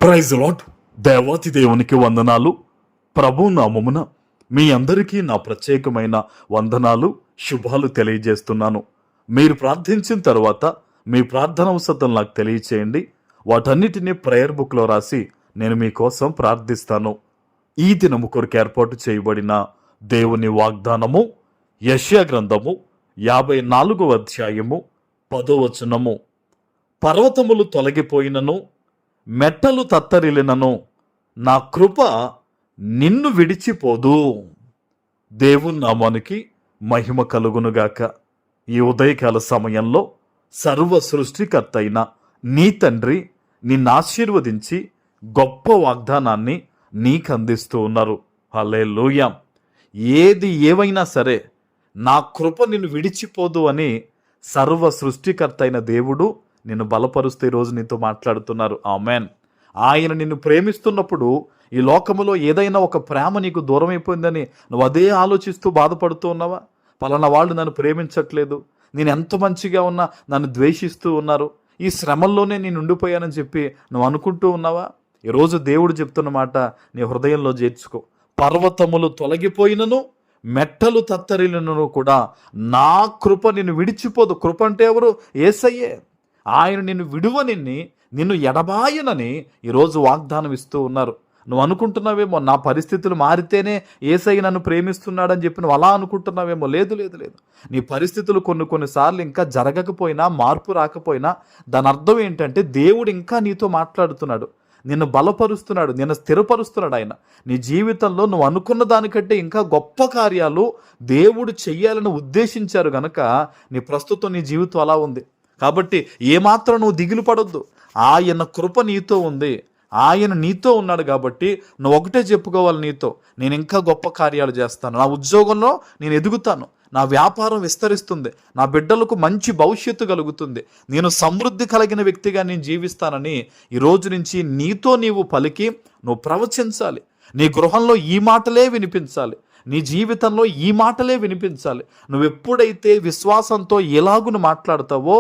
Praise lord. దేవాతి దేవునికి వందనాలు. ప్రభు నామమున మీ అందరికీ నా ప్రత్యేకమైన వందనాలు, శుభాలు తెలియజేస్తున్నాను. మీరు ప్రార్థించిన తర్వాత మీ ప్రార్థన అవసరం నాకు తెలియచేయండి. వాటన్నిటినీ ప్రేయర్ బుక్లో రాసి నేను మీకోసం ప్రార్థిస్తాను. ఈ దినము కొరకు ఏర్పాటు చేయబడిన దేవుని వాగ్దానము యెషయా గ్రంథము 54వ అధ్యాయము 10వ వచనము. పర్వతములు తొలగిపోయినను, మెట్టలు తత్తరిల్లినను, నా కృప నిన్ను విడిచిపోదు. దేవుని నామానికి మహిమ కలుగునుగాక. ఈ ఉదయకాల సమయంలో సర్వ సృష్టికర్త అయిన నీ తండ్రి నిన్ను ఆశీర్వదించి గొప్ప వాగ్దానాన్ని నీకు అందిస్తూ ఉన్నారు. హల్లెలూయా. ఏది ఏవైనా సరే నా కృప నిన్ను విడిచిపోదు అని సర్వ సృష్టికర్త అయిన దేవుడు నిన్ను బలపరుస్తూ ఈరోజు నీతో మాట్లాడుతున్నారు. ఆమెన్. ఆయన నిన్ను ప్రేమిస్తున్నప్పుడు ఈ లోకములో ఏదైనా ఒక ప్రేమ నీకు దూరం అయిపోయిందని నువ్వు అదే ఆలోచిస్తూ బాధపడుతూ ఉన్నావా? పలానా వాళ్ళు నన్ను ప్రేమించట్లేదు, నేను ఎంత మంచిగా ఉన్నా నన్ను ద్వేషిస్తూ ఉన్నారు, ఈ శ్రమల్లోనే నేను ఉండిపోయానని చెప్పి నువ్వు అనుకుంటూ ఉన్నావా? ఈరోజు దేవుడు చెప్తున్న మాట నీ హృదయంలో చేర్చుకో. పర్వతములు తొలగిపోయినను, మెట్టలు తత్తరిల్లినను కూడా నా కృప నిన్ను విడిచిపోదు. కృప అంటే ఎవరు? యేసయ్యే. ఆయన నిన్ను విడువనిన్ని, నిన్ను ఎడబాయనని ఈరోజు వాగ్దానం ఇస్తూ ఉన్నారు. నువ్వు అనుకుంటున్నావేమో నా పరిస్థితులు మారితేనే యేసయ్య నన్ను ప్రేమిస్తున్నాడని చెప్పి నువ్వు అలా అనుకుంటున్నావేమో. లేదు లేదు లేదు. నీ పరిస్థితులు కొన్నిసార్లు ఇంకా జరగకపోయినా, మార్పు రాకపోయినా దాని అర్థం ఏంటంటే దేవుడు ఇంకా నీతో మాట్లాడుతున్నాడు, నిన్ను బలపరుస్తున్నాడు, నిన్ను స్థిరపరుస్తున్నాడు. ఆయన నీ జీవితంలో నువ్వు అనుకున్న దానికంటే ఇంకా గొప్ప కార్యాలు దేవుడు చెయ్యాలని ఉద్దేశించారు గనక నీ ప్రస్తుతం నీ జీవితం అలా ఉంది. కాబట్టి ఏమాత్రం నువ్వు దిగులు పడొద్దు. ఆయన కృప నీతో ఉంది, ఆయన నీతో ఉన్నాడు. కాబట్టి నువ్వు ఒకటే చెప్పుకోవాలి నీతో, నేను ఇంకా గొప్ప కార్యాలు చేస్తాను, నా ఉద్యోగంలో నేను ఎదుగుతాను, నా వ్యాపారం విస్తరిస్తుంది, నా బిడ్డలకు మంచి భవిష్యత్తు కలుగుతుంది, నేను సమృద్ధి కలిగిన వ్యక్తిగా నేను జీవిస్తానని ఈ రోజు నుంచి నీతో నీవు పలికి నువ్వు ప్రవచించాలి. నీ గృహంలో ఈ మాటలే వినిపించాలి, నీ జీవితంలో ఈ మాటలే వినిపించాలి. నువ్వు ఎప్పుడైతే విశ్వాసంతో ఎలాగును మాట్లాడతావో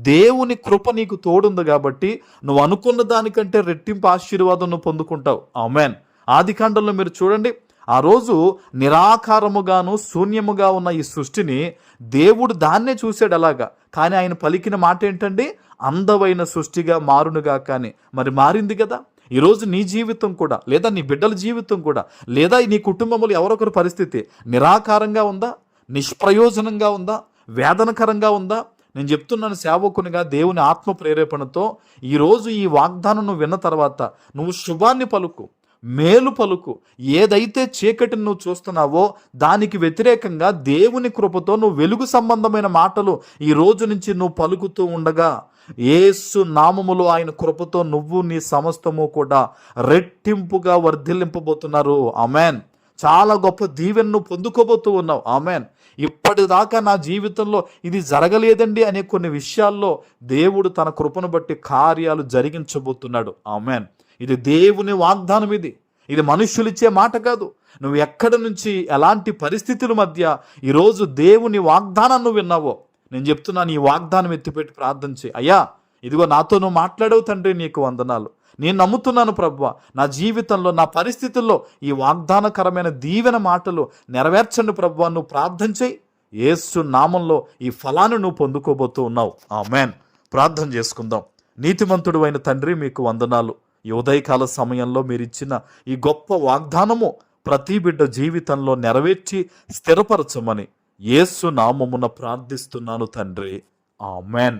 దేవుని కృప నీకు తోడుంది కాబట్టి నువ్వు అనుకున్న దానికంటే రెట్టింపు ఆశీర్వాదం నువ్వు పొందుకుంటావు. ఆమేన్. ఆదికాండంలో మీరు చూడండి, ఆ రోజు నిరాకారముగాను శూన్యముగా ఉన్న ఈ సృష్టిని దేవుడు దాన్నే చూశాడు అలాగా. కానీ ఆయన పలికిన మాట ఏంటండి? అందమైన సృష్టిగా మారునుగా. కానీ మరి మారింది కదా. ఈరోజు నీ జీవితం కూడా, లేదా నీ బిడ్డల జీవితం కూడా, లేదా నీ కుటుంబంలో ఎవరొకరి పరిస్థితి నిరాకారంగా ఉందా, నిష్ప్రయోజనంగా ఉందా, వేదనకరంగా ఉందా? నేను చెప్తున్నాను సేవకునిగా దేవుని ఆత్మ ప్రేరేపణతో ఈరోజు ఈ వాగ్దానం నువ్వు విన్న తర్వాత నువ్వు శుభాన్ని పలుకు, మేలు పలుకు. ఏదైతే చీకటిని నువ్వు చూస్తున్నావో దానికి వ్యతిరేకంగా దేవుని కృపతో నువ్వు వెలుగు సంబంధమైన మాటలు ఈ రోజు నుంచి నువ్వు పలుకుతూ ఉండగా యేసు నామములో ఆయన కృపతో నువ్వు నీ సమస్తము కూడా రెట్టింపుగా వర్ధిల్లింపబోతున్నారు. ఆమెన్. చాలా గొప్ప దీవెనను పొందుకోబోతూ ఉన్నావు. ఆమెన్. ఇప్పటిదాకా నా జీవితంలో ఇది జరగలేదండి అనే కొన్ని విషయాల్లో దేవుడు తన కృపను బట్టి కార్యాలు జరిగించబోతున్నాడు. ఆమెన్. ఇది దేవుని వాగ్దానం. ఇది మనుష్యులిచ్చే మాట కాదు. నువ్వు ఎక్కడి నుంచి ఎలాంటి పరిస్థితుల మధ్య ఈరోజు దేవుని వాగ్దానాన్ని విన్నావో నేను చెప్తున్నాను, ఈ వాగ్దానం ఎత్తిపెట్టి ప్రార్థన చేయి. అయ్యా, ఇదిగో నాతో నువ్వు మాట్లాడవు తండ్రి, నీకు వందనాలు. నేను నమ్ముతున్నాను ప్రభువా, నా జీవితంలో నా పరిస్థితుల్లో ఈ వాగ్దానకరమైన దీవెన మాటలు నెరవేర్చండి ప్రభువా. నువ్వు ప్రార్థన చేయి. యేసు నామంలో ఈ ఫలాన్ని నువ్వు పొందుకోబోతూ ఉన్నావు. ఆమేన్. ప్రార్థన చేసుకుందాం. నీతిమంతుడు అయిన తండ్రి, మీకు వందనాలు. ఈ ఉదయకాల సమయంలో మీరు ఇచ్చిన ఈ గొప్ప వాగ్దానము ప్రతి బిడ్డ జీవితంలో నెరవేర్చి స్థిరపరచమని యేసు నామమున ప్రార్థిస్తున్నాను తండ్రి. ఆమెన్.